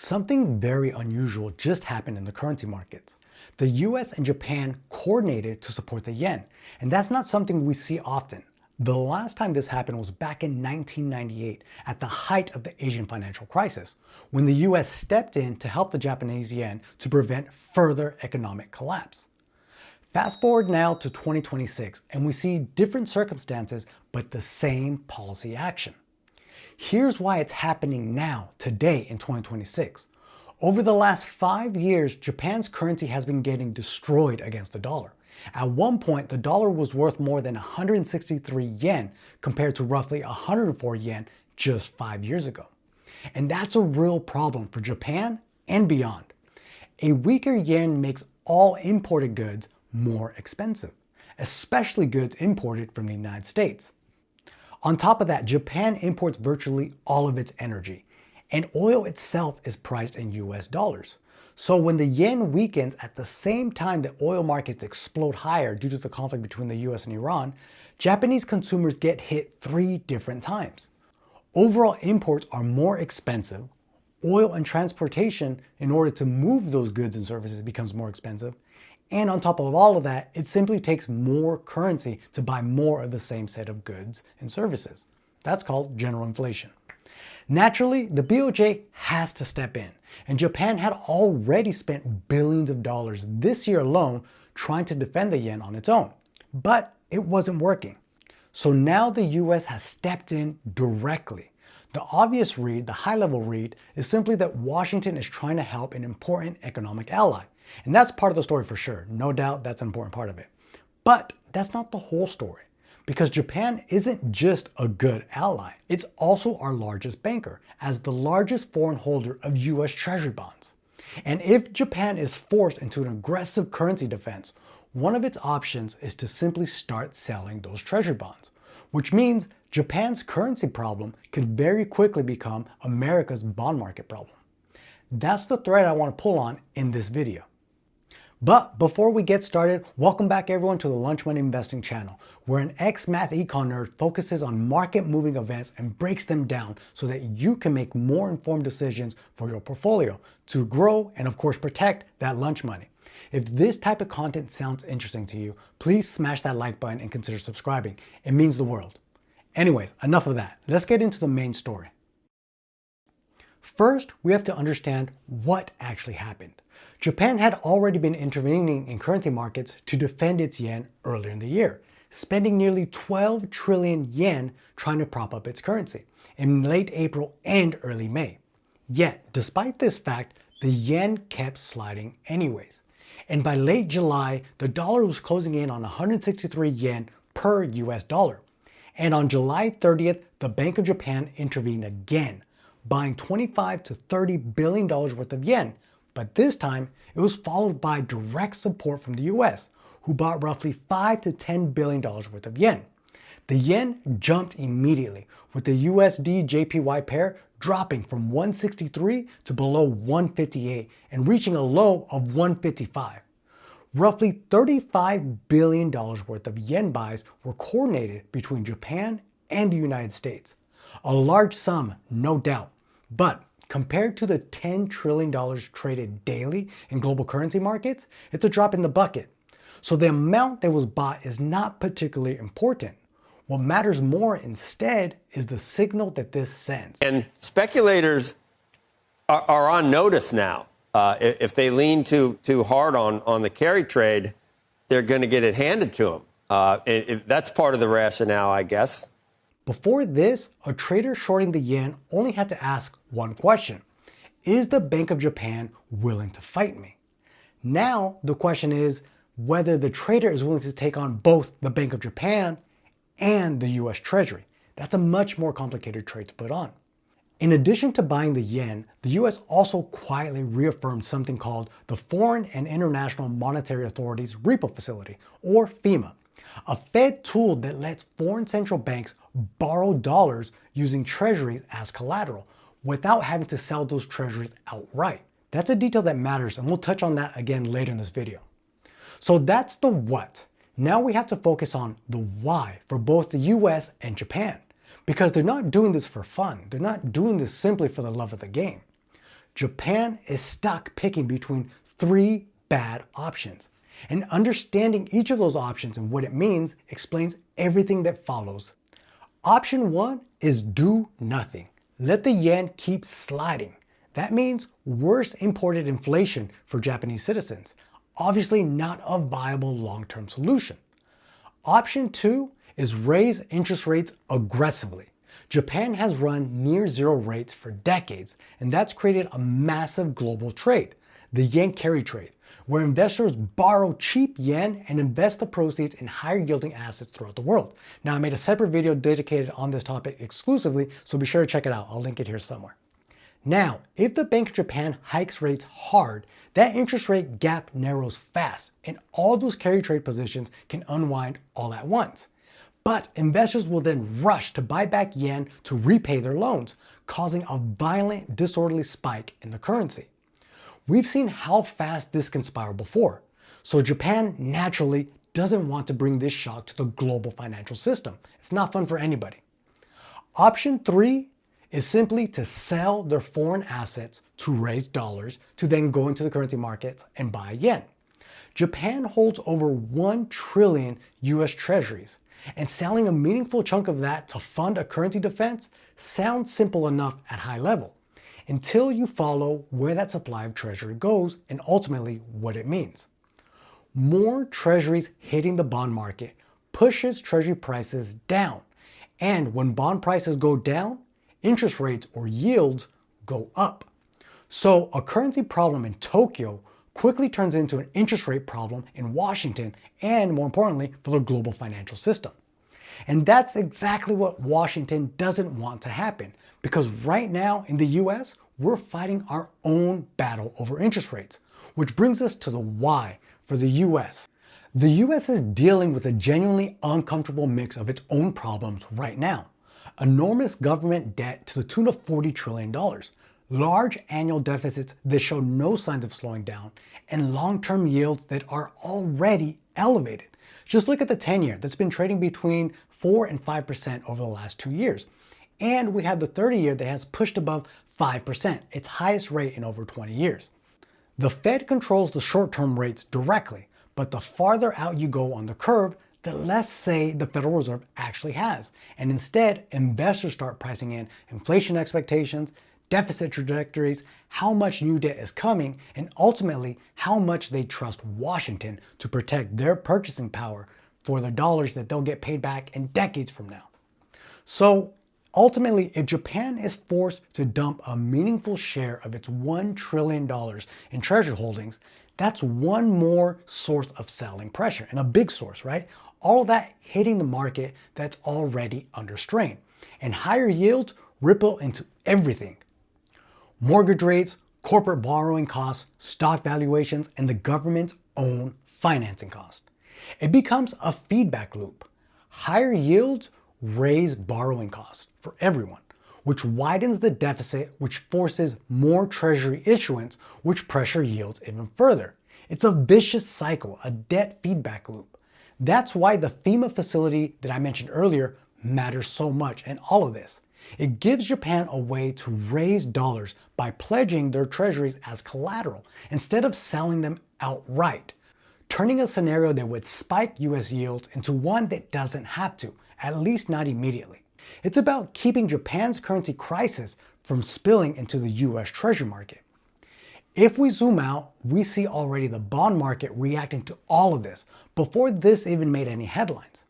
Something very unusual just happened in the currency markets. The US and Japan coordinated to support the yen, and that's not something we see often. The last time this happened was back in 1998 at the height of the Asian financial crisis, when the US stepped in to help the Japanese yen to prevent further economic collapse. Fast forward now to 2026 and we see different circumstances but the same policy action. Here's why it's happening now, today in 2026. Over the last 5 years, Japan's currency has been getting destroyed against the dollar. At one point, the dollar was worth more than 163 yen compared to roughly 104 yen just 5 years ago. And that's a real problem for Japan and beyond. A weaker yen makes all imported goods more expensive, especially goods imported from the United States. On top of that, Japan imports virtually all of its energy, and oil itself is priced in US dollars. So when the yen weakens at the same time that oil markets explode higher due to the conflict between the US and Iran, Japanese consumers get hit 3 different times. Overall imports are more expensive, oil and transportation in order to move those goods and services becomes more expensive, and on top of all of that, it simply takes more currency to buy more of the same set of goods and services. That's called general inflation. Naturally, the BOJ has to step in, and Japan had already spent billions of dollars this year alone trying to defend the yen on its own. But it wasn't working. So now the US has stepped in directly. The obvious read, the high-level read, is simply that Washington is trying to help an important economic ally. And that's part of the story for sure. No doubt that's an important part of it. But that's not the whole story, because Japan isn't just a good ally. It's also our largest banker, as the largest foreign holder of US Treasury bonds. And if Japan is forced into an aggressive currency defense, one of its options is to simply start selling those Treasury bonds, which means Japan's currency problem could very quickly become America's bond market problem. That's the thread I want to pull on in this video. But before we get started, welcome back everyone to the Lunch Money Investing channel, where an ex-math econ nerd focuses on market-moving events and breaks them down so that you can make more informed decisions for your portfolio to grow and of course protect that lunch money. If this type of content sounds interesting to you, please smash that like button and consider subscribing. It means the world. Anyways, enough of that. Let's get into the main story. First, we have to understand what actually happened. Japan had already been intervening in currency markets to defend its yen earlier in the year, spending nearly 12 trillion yen trying to prop up its currency in late April and early May. Yet, despite this fact, the yen kept sliding anyways. And by late July, the dollar was closing in on 163 yen per US dollar. And on July 30th, the Bank of Japan intervened again, buying $25 to $30 billion worth of yen. But this time, it was followed by direct support from the US, who bought roughly $5 to $10 billion worth of yen. The yen jumped immediately, with the USD JPY pair dropping from 163 to below 158 and reaching a low of 155. Roughly $35 billion worth of yen buys were coordinated between Japan and the United States. A large sum, no doubt, but compared to the $10 trillion traded daily in global currency markets, it's a drop in the bucket. So the amount that was bought is not particularly important. What matters more instead is the signal that this sends. And speculators are on notice now. If they lean too hard on the carry trade, they're going to get it handed to them. That's part of the rationale, I guess. Before this, a trader shorting the yen only had to ask one question. Is the Bank of Japan willing to fight me? Now, the question is whether the trader is willing to take on both the Bank of Japan and the US Treasury. That's a much more complicated trade to put on. In addition to buying the yen, the US also quietly reaffirmed something called the Foreign and International Monetary Authority's repo facility, or FIMA. A Fed tool that lets foreign central banks borrow dollars using treasuries as collateral without having to sell those treasuries outright. That's a detail that matters, and we'll touch on that again later in this video. So that's the what. Now we have to focus on the why for both the US and Japan, because they're not doing this for fun. They're not doing this simply for the love of the game. Japan is stuck picking between three bad options. And understanding each of those options and what it means explains everything that follows. Option 1 is do nothing. Let the yen keep sliding. That means worse imported inflation for Japanese citizens. Obviously not a viable long-term solution. Option 2 is raise interest rates aggressively. Japan has run near zero rates for decades, and that's created a massive global trade, the yen carry trade, where investors borrow cheap yen and invest the proceeds in higher yielding assets throughout the world. Now, I made a separate video dedicated on this topic exclusively, so be sure to check it out. I'll link it here somewhere. Now, if the Bank of Japan hikes rates hard, that interest rate gap narrows fast, and all those carry trade positions can unwind all at once. But investors will then rush to buy back yen to repay their loans, causing a violent, disorderly spike in the currency. We've seen how fast this can spiral before, so Japan naturally doesn't want to bring this shock to the global financial system. It's not fun for anybody. Option 3 is simply to sell their foreign assets to raise dollars to then go into the currency markets and buy yen. Japan holds over 1 trillion US Treasuries, and selling a meaningful chunk of that to fund a currency defense sounds simple enough at high level, until you follow where that supply of Treasury goes and ultimately what it means. More Treasuries hitting the bond market pushes Treasury prices down, and when bond prices go down, interest rates or yields go up. So a currency problem in Tokyo quickly turns into an interest rate problem in Washington and, more importantly, for the global financial system. And that's exactly what Washington doesn't want to happen, because right now in the US, we're fighting our own battle over interest rates, which brings us to the why for the US. The US is dealing with a genuinely uncomfortable mix of its own problems right now. Enormous government debt to the tune of $40 trillion, large annual deficits that show no signs of slowing down, and long-term yields that are already elevated. Just look at the 10-year that's been trading between 4 and 5% over the last 2 years. And we have the 30-year that has pushed above 5%, its highest rate in over 20 years. The Fed controls the short-term rates directly, but the farther out you go on the curve, the less say the Federal Reserve actually has. And instead, investors start pricing in inflation expectations, deficit trajectories, how much new debt is coming, and ultimately how much they trust Washington to protect their purchasing power for the dollars that they'll get paid back in decades from now. So ultimately, if Japan is forced to dump a meaningful share of its $1 trillion in treasury holdings, that's one more source of selling pressure, and a big source, right? All that hitting the market that's already under strain. And higher yields ripple into everything. Mortgage rates, corporate borrowing costs, stock valuations, and the government's own financing cost. It becomes a feedback loop. Higher yields raise borrowing costs for everyone, which widens the deficit, which forces more treasury issuance, which pressure yields even further. It's a vicious cycle, a debt feedback loop. That's why the FIMA facility that I mentioned earlier matters so much in all of this. It gives Japan a way to raise dollars by pledging their treasuries as collateral instead of selling them outright, turning a scenario that would spike US yields into one that doesn't have to, at least not immediately. It's about keeping Japan's currency crisis from spilling into the US treasury market. If we zoom out, we see already the bond market reacting to all of this before this even made any headlines.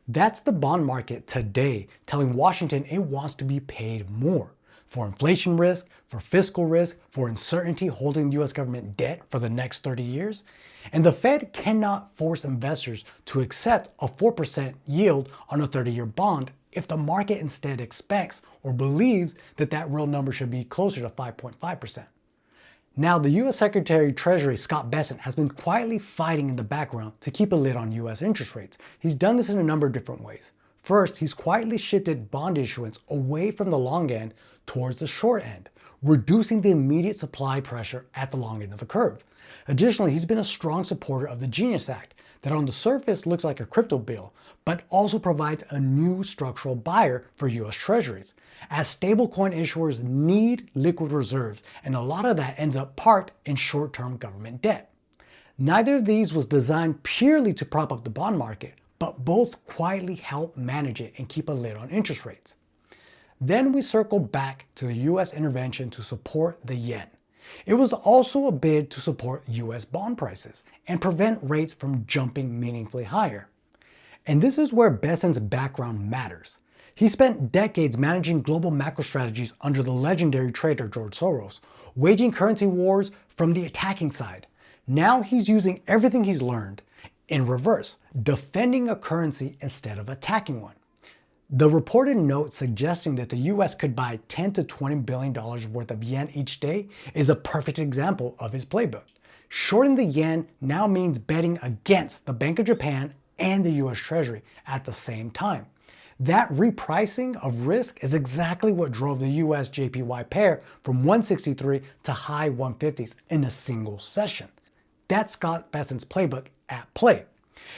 That's the bond market today telling Washington it wants to be paid more for inflation risk, for fiscal risk, for uncertainty holding the US government debt for the next 30 years. And the Fed cannot force investors to accept a 4% yield on a 30-year bond if the market instead expects or believes that that real number should be closer to 5.5%. Now, the US Secretary of Treasury, Scott Bessent, has been quietly fighting in the background to keep a lid on US interest rates. He's done this in a number of different ways. First, he's quietly shifted bond issuance away from the long end towards the short end, reducing the immediate supply pressure at the long end of the curve. Additionally, he's been a strong supporter of the Genius Act, that on the surface looks like a crypto bill, but also provides a new structural buyer for US Treasuries, as stablecoin issuers need liquid reserves, and a lot of that ends up parked in short-term government debt. Neither of these was designed purely to prop up the bond market, but both quietly help manage it and keep a lid on interest rates. Then we circle back to the US intervention to support the yen. It was also a bid to support US bond prices and prevent rates from jumping meaningfully higher. And this is where Bessent's background matters. He spent decades managing global macro strategies under the legendary trader George Soros, waging currency wars from the attacking side. Now he's using everything he's learned in reverse, defending a currency instead of attacking one. The reported note suggesting that the US could buy $10 to $20 billion worth of yen each day is a perfect example of his playbook. Shorting the yen now means betting against the Bank of Japan and the US Treasury at the same time. That repricing of risk is exactly what drove the US JPY pair from 163 to high 150s in a single session. That's Scott Bessent's playbook at play.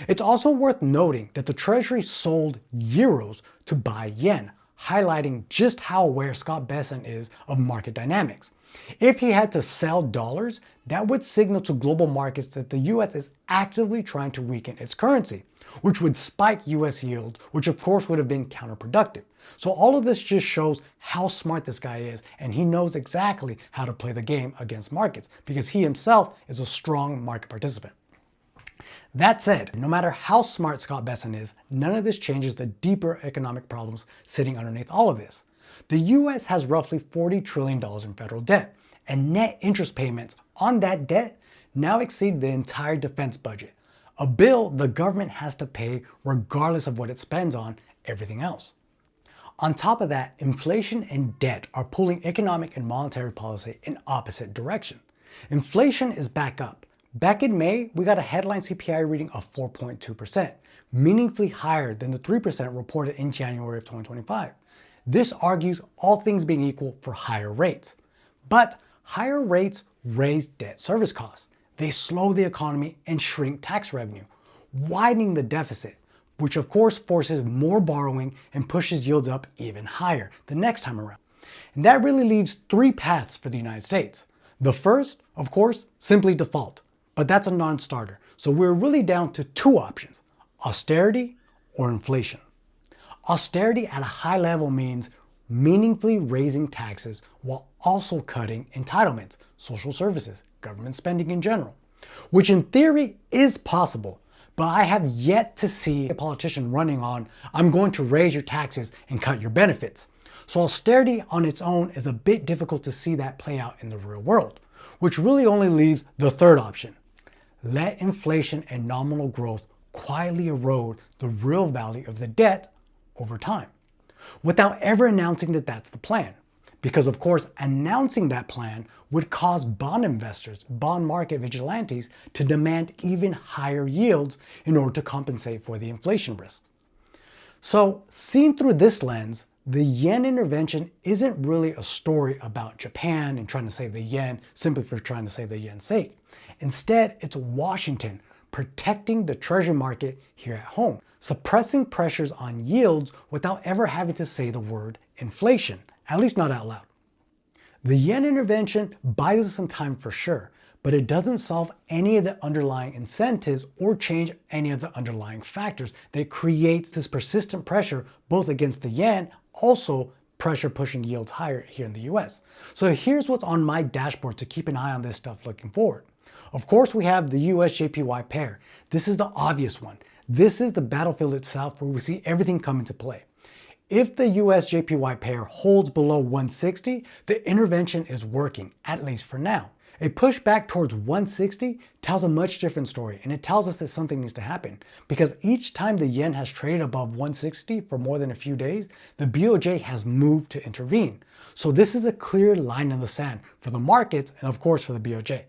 It's also worth noting that the Treasury sold euros to buy yen, highlighting just how aware Scott Bessent is of market dynamics. If he had to sell dollars, that would signal to global markets that the US is actively trying to weaken its currency, which would spike US yields, which of course would have been counterproductive. So all of this just shows how smart this guy is, and he knows exactly how to play the game against markets because he himself is a strong market participant. That said, no matter how smart Scott Bessent is, none of this changes the deeper economic problems sitting underneath all of this. The US has roughly $40 trillion in federal debt, and net interest payments on that debt now exceed the entire defense budget, a bill the government has to pay regardless of what it spends on everything else. On top of that, inflation and debt are pulling economic and monetary policy in opposite direction. Inflation is back up. Back in May, we got a headline CPI reading of 4.2%, meaningfully higher than the 3% reported in January of 2025. This argues all things being equal for higher rates. But higher rates raise debt service costs. They slow the economy and shrink tax revenue, widening the deficit, which of course forces more borrowing and pushes yields up even higher the next time around. And that really leaves three paths for the United States. The first, of course, simply default. But that's a non-starter. So we're really down to two options: austerity or inflation. Austerity at a high level means meaningfully raising taxes while also cutting entitlements, social services, government spending in general, which in theory is possible. But I have yet to see a politician running on, "I'm going to raise your taxes and cut your benefits." So austerity on its own is a bit difficult to see that play out in the real world, which really only leaves the third option. Let inflation and nominal growth quietly erode the real value of the debt over time, without ever announcing that that's the plan. Because of course, announcing that plan would cause bond investors, bond market vigilantes, to demand even higher yields in order to compensate for the inflation risks. So, seen through this lens, the yen intervention isn't really a story about Japan and trying to save the yen simply for trying to save the yen's sake. Instead, it's Washington protecting the treasury market here at home, suppressing pressures on yields without ever having to say the word inflation, at least not out loud. The yen intervention buys us some time for sure, but it doesn't solve any of the underlying incentives or change any of the underlying factors that creates this persistent pressure both against the yen, also pressure pushing yields higher here in the US. So here's what's on my dashboard to keep an eye on this stuff looking forward. Of course, we have the US JPY pair. This is the obvious one. This is the battlefield itself where we see everything come into play. If the US JPY pair holds below 160, the intervention is working, at least for now. A push back towards 160 tells a much different story, and it tells us that something needs to happen, because each time the yen has traded above 160 for more than a few days, the BOJ has moved to intervene. So this is a clear line in the sand for the markets and of course for the BOJ.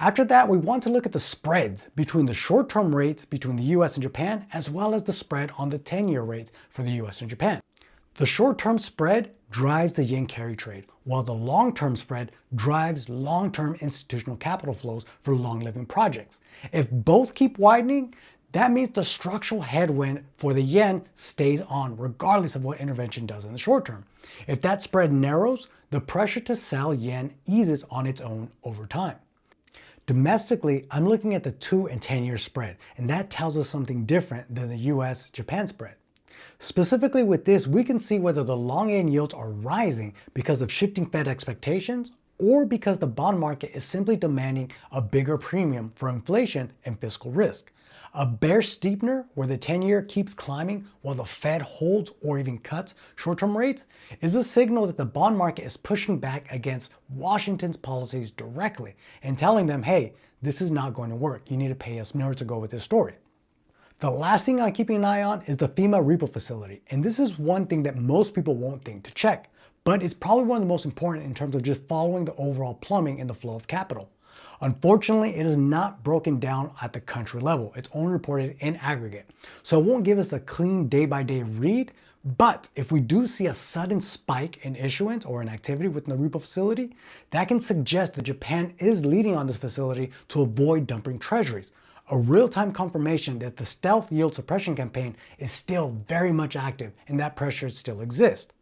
After that, we want to look at the spreads between the short-term rates between the US and Japan, as well as the spread on the 10-year rates for the US and Japan. The short-term spread drives the yen carry trade, while the long-term spread drives long-term institutional capital flows for long-living projects. If both keep widening, that means the structural headwind for the yen stays on regardless of what intervention does in the short term. If that spread narrows, the pressure to sell yen eases on its own over time. Domestically, I'm looking at the 2 and 10-year spread, and that tells us something different than the US-Japan spread. Specifically with this, we can see whether the long end yields are rising because of shifting Fed expectations or because the bond market is simply demanding a bigger premium for inflation and fiscal risk. A bear steepener where the 10-year keeps climbing while the Fed holds or even cuts short-term rates is a signal that the bond market is pushing back against Washington's policies directly and telling them, hey, this is not going to work. You need to pay us more to go with this story. The last thing I'm keeping an eye on is the FIMA repo facility. And this is one thing that most people won't think to check, but it's probably one of the most important in terms of just following the overall plumbing in the flow of capital. Unfortunately, it is not broken down at the country level. It's only reported in aggregate. So it won't give us a clean day-by-day read, but if we do see a sudden spike in issuance or in activity within the repo facility, that can suggest that Japan is leading on this facility to avoid dumping treasuries. A real-time confirmation that the stealth yield suppression campaign is still very much active and that pressure still exists.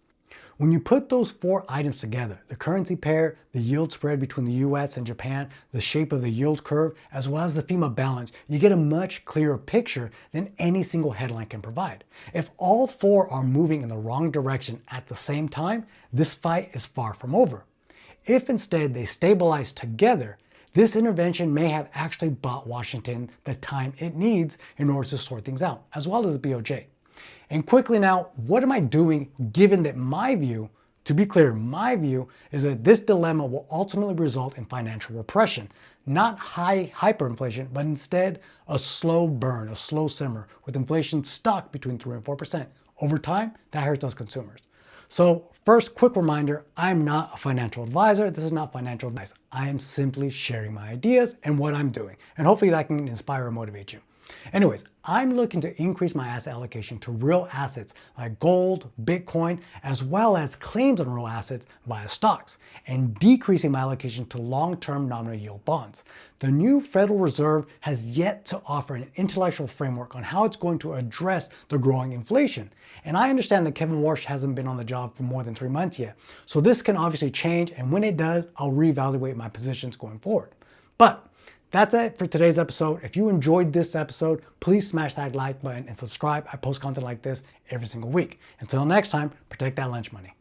When you put those 4 items together, the currency pair, the yield spread between the US and Japan, the shape of the yield curve, as well as the FIMA balance, you get a much clearer picture than any single headline can provide. If all 4 are moving in the wrong direction at the same time, this fight is far from over. If instead they stabilize together, this intervention may have actually bought Washington the time it needs in order to sort things out, as well as the BOJ. And quickly now, what am I doing given that my view, to be clear, my view is that this dilemma will ultimately result in financial repression, not high hyperinflation, but instead a slow burn, a slow simmer, with inflation stuck between 3 and 4%. Over time, that hurts us consumers. So first, quick reminder, I'm not a financial advisor. This is not financial advice. I am simply sharing my ideas and what I'm doing. And hopefully that can inspire or motivate you. Anyways, I'm looking to increase my asset allocation to real assets like gold, Bitcoin, as well as claims on real assets via stocks, and decreasing my allocation to long-term nominal yield bonds. The new Federal Reserve has yet to offer an intellectual framework on how it's going to address the growing inflation. And I understand that Kevin Warsh hasn't been on the job for more than 3 months yet. So this can obviously change, and when it does, I'll reevaluate my positions going forward. But that's it for today's episode. If you enjoyed this episode, please smash that like button and subscribe. I post content like this every single week. Until next time, protect that lunch money.